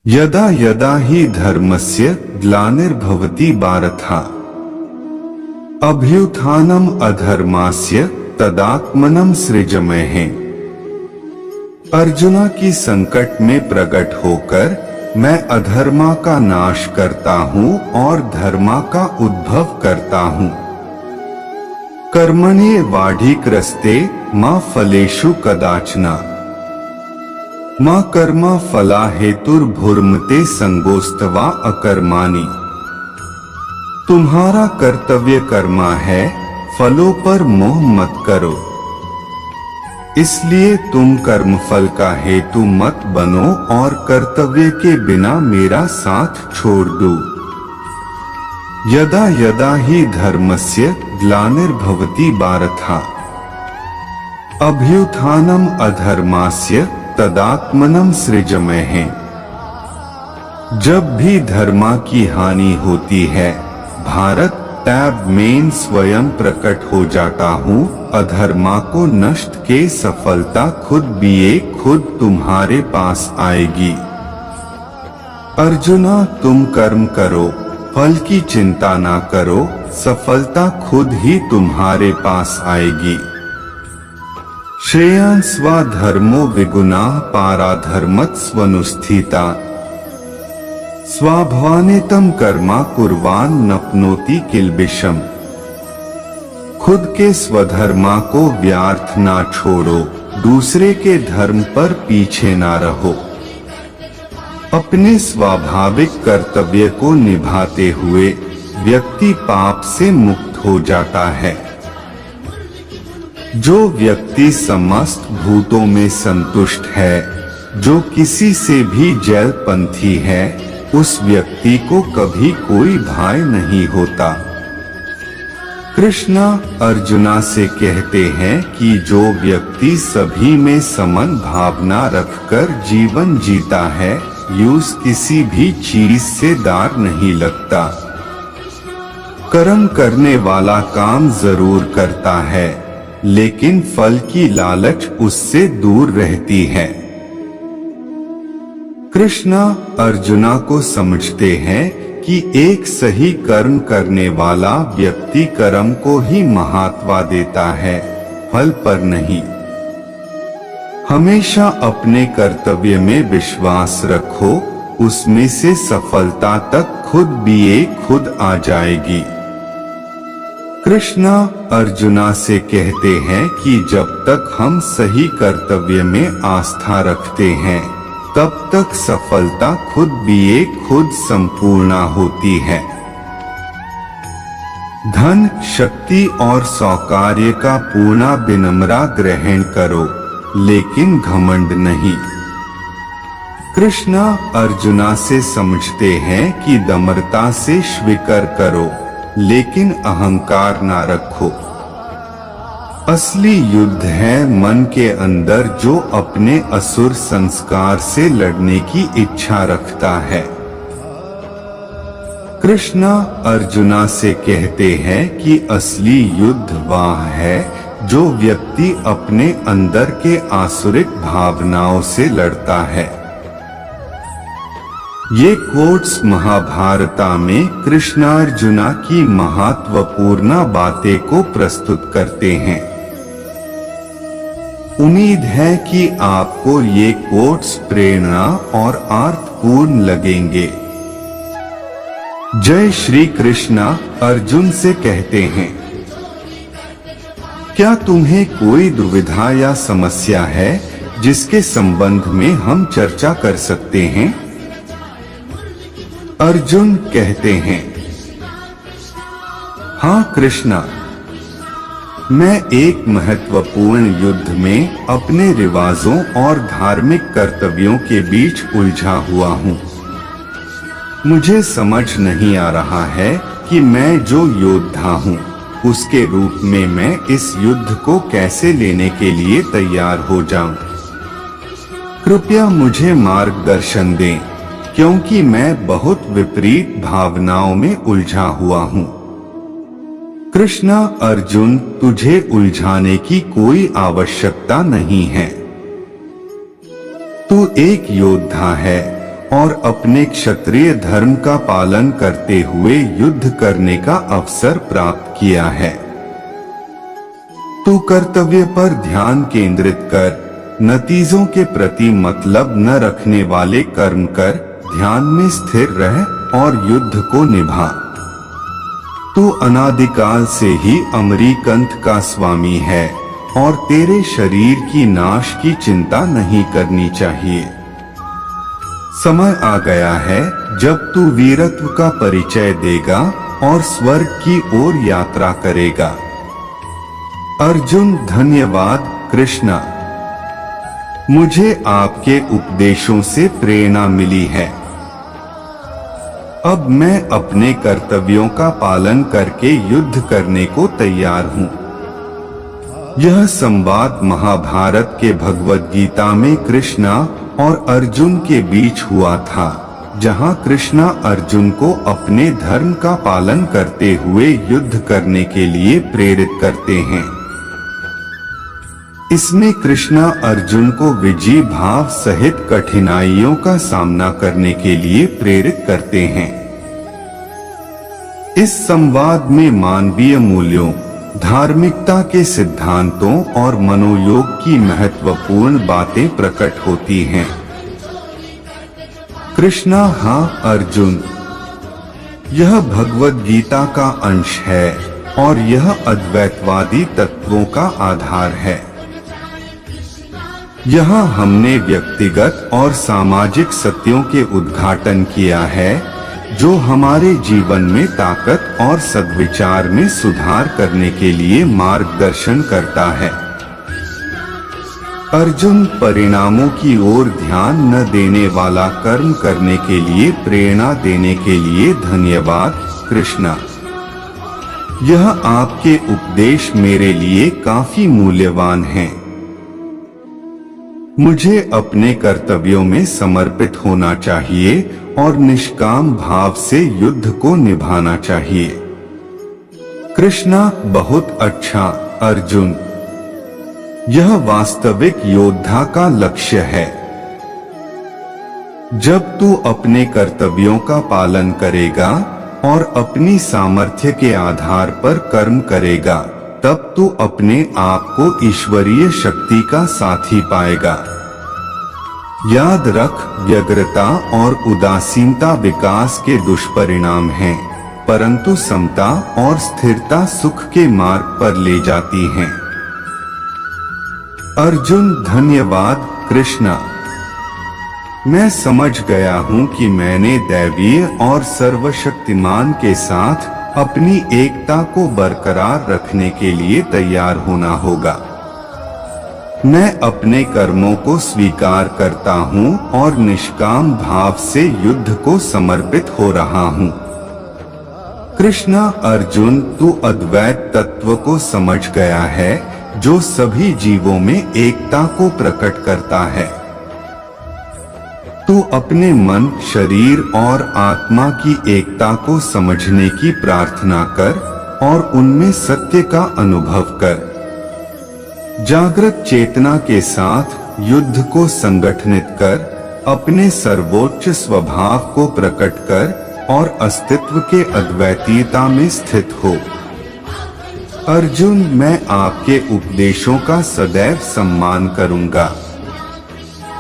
यदा यदा हि धर्मस्य ग्लानिर्भवति भारता अभ्युत्थानम् अधर्मस्य तदात्मनं सृजामहे। अर्जुना की संकट में प्रकट होकर मैं अधर्मा का नाश करता हूँ और धर्मा का उद्भव करता हूँ। कर्मण्येवाधिकृते मा फलेषु कदाचन मा कर्म फला हेतुर्भुर्मते संगोस्त्वा अकर्माणि। तुम्हारा कर्तव्य कर्मा है, फलों पर मोह मत करो, इसलिए तुम कर्मफल का हेतु मत बनो और कर्तव्य के बिना मेरा साथ छोड़ दो। यदा यदा हि धर्मस्य ग्लानिर्भवति भारता अभ्युत्थानम् अधर्मस्य तदात्मनं सृजामहे। जब भी धर्मा की हानि होती है भारत तब मैं स्वयं प्रकट हो जाता हूँ। अधर्मा को नष्ट के सफलता खुद तुम्हारे पास आएगी। अर्जुना तुम कर्म करो, फल की चिंता ना करो, सफलता खुद ही तुम्हारे पास आएगी। श्रेयान् स्वधर्मो विगुणाः पाराधर्मत् स्वनुष्ठिता स्वाभावानेतम कर्मा कुर्वान् नप्नोति किल्बिषम्। खुद के स्वधर्मा को व्यर्थ ना छोड़ो, दूसरे के धर्म पर पीछे ना रहो। अपने स्वाभाविक कर्तव्य को निभाते हुए व्यक्ति पाप से मुक्त हो जाता है। जो व्यक्ति समस्त भूतों में संतुष्ट है, जो किसी से भी जैलपंथी है, उस व्यक्ति को कभी कोई भय नहीं होता। कृष्ण अर्जुना से कहते हैं कि जो व्यक्ति सभी में समान भावना रखकर जीवन जीता है, यूं किसी भी चीज से दार नहीं लगता। कर्म करने वाला काम जरूर करता है, लेकिन फल की लालच उससे दूर रहती है। कृष्ण अर्जुना को समझते हैं कि एक सही कर्म करने वाला व्यक्ति कर्म को ही महत्व देता है, फल पर नहीं। हमेशा अपने कर्तव्य में विश्वास रखो, उसमें से सफलता तक खुद आ जाएगी। कृष्ण अर्जुना से कहते हैं कि जब तक हम सही कर्तव्य में आस्था रखते हैं, तब तक सफलता खुद संपूर्ण होती है। धन, शक्ति और सौकार्य का पूर्ण विनम्रता ग्रहण करो, लेकिन घमंड नहीं। कृष्ण अर्जुना से समझते हैं कि दमरता से स्वीकार करो, लेकिन अहंकार ना रखो। असली युद्ध है मन के अंदर जो अपने असुर संस्कार से लड़ने की इच्छा रखता है। कृष्ण अर्जुना से कहते हैं कि असली युद्ध वह है जो व्यक्ति अपने अंदर के आसुरिक भावनाओं से लड़ता है। ये कोट्स महाभारता में कृष्णार्जुना की महत्वपूर्ण बातें को प्रस्तुत करते हैं। उम्मीद है कि आपको ये कोट्स प्रेरणा और अर्थपूर्ण लगेंगे। जय श्री कृष्णा अर्जुन से कहते हैं, क्या तुम्हें कोई दुविधा या समस्या है जिसके संबंध में हम चर्चा कर सकते हैं? अर्जुन कहते हैं, हाँ कृष्णा, मैं एक महत्वपूर्ण युद्ध में अपने रिवाजों और धार्मिक कर्तव्यों के बीच उलझा हुआ हूँ। मुझे समझ नहीं आ रहा है कि मैं जो योद्धा हूँ, उसके रूप में मैं इस युद्ध को कैसे लेने के लिए तैयार हो जाऊं। कृपया मुझे मार्गदर्शन दें, क्योंकि मैं बहुत विपरीत भावनाओं में उलझा हुआ हूँ। कृष्णा अर्जुन, तुझे उलझाने की कोई आवश्यकता नहीं है। तू एक योद्धा है और अपने क्षत्रिय धर्म का पालन करते हुए युद्ध करने का अवसर प्राप्त किया है। तू कर्तव्य पर ध्यान केंद्रित कर, नतीजों के प्रति मतलब न रखने वाले कर्म कर, ध्यान में स्थिर रह और युद्ध को निभा। तू अनादिकाल से ही अमरीकंठ का स्वामी है और तेरे शरीर की नाश की चिंता नहीं करनी चाहिए। समय आ गया है जब तू वीरत्व का परिचय देगा और स्वर्ग की ओर यात्रा करेगा। अर्जुन, धन्यवाद कृष्णा। मुझे आपके उपदेशों से प्रेरणा मिली है। अब मैं अपने कर्तव्यों का पालन करके युद्ध करने को तैयार हूँ। यह संवाद महाभारत के भगवद गीता में कृष्णा और अर्जुन के बीच हुआ था, जहाँ कृष्णा अर्जुन को अपने धर्म का पालन करते हुए युद्ध करने के लिए प्रेरित करते हैं। इसमें कृष्णा अर्जुन को विजयी भाव सहित कठिनाइयों का सामना करने के लिए प्रेरित करते हैं। इस संवाद में मानवीय मूल्यों, धार्मिकता के सिद्धांतों और मनोयोग की महत्वपूर्ण बातें प्रकट होती हैं। कृष्णा, हाँ अर्जुन, यह भगवद गीता का अंश है और यह अद्वैतवादी तत्वों का आधार है। यहाँ हमने व्यक्तिगत और सामाजिक सत्यों के उद्घाटन किया है जो हमारे जीवन में ताकत और सद्विचार में सुधार करने के लिए मार्गदर्शन करता है। अर्जुन, परिणामों की ओर ध्यान न देने वाला कर्म करने के लिए प्रेरणा देने के लिए धन्यवाद कृष्णा। यह आपके उपदेश मेरे लिए काफी मूल्यवान हैं। मुझे अपने कर्तव्यों में समर्पित होना चाहिए और निष्काम भाव से युद्ध को निभाना चाहिए। कृष्णा, बहुत अच्छा अर्जुन, यह वास्तविक योद्धा का लक्ष्य है। जब तू अपने कर्तव्यों का पालन करेगा और अपनी सामर्थ्य के आधार पर कर्म करेगा, तब तू अपने आप को ईश्वरीय शक्ति का साथी पाएगा। याद रख, व्यग्रता और उदासीनता विकास के दुष्परिणाम हैं, परंतु समता और स्थिरता सुख के मार्ग पर ले जाती हैं। अर्जुन, धन्यवाद कृष्णा। मैं समझ गया हूँ कि मैंने दैवीय और सर्वशक्तिमान के साथ अपनी एकता को बरकरार रखने के लिए तैयार होना होगा। मैं अपने कर्मों को स्वीकार करता हूँ और निष्काम भाव से युद्ध को समर्पित हो रहा हूँ। कृष्णा, अर्जुन, तू अद्वैत तत्व को समझ गया है जो सभी जीवों में एकता को प्रकट करता है। तू अपने मन, शरीर और आत्मा की एकता को समझने की प्रार्थना कर और उनमें सत्य का अनुभव कर। जागृत चेतना के साथ युद्ध को संगठित कर, अपने सर्वोच्च स्वभाव को प्रकट कर और अस्तित्व के अद्वितीयता में स्थित हो। अर्जुन, मैं आपके उपदेशों का सदैव सम्मान करूंगा।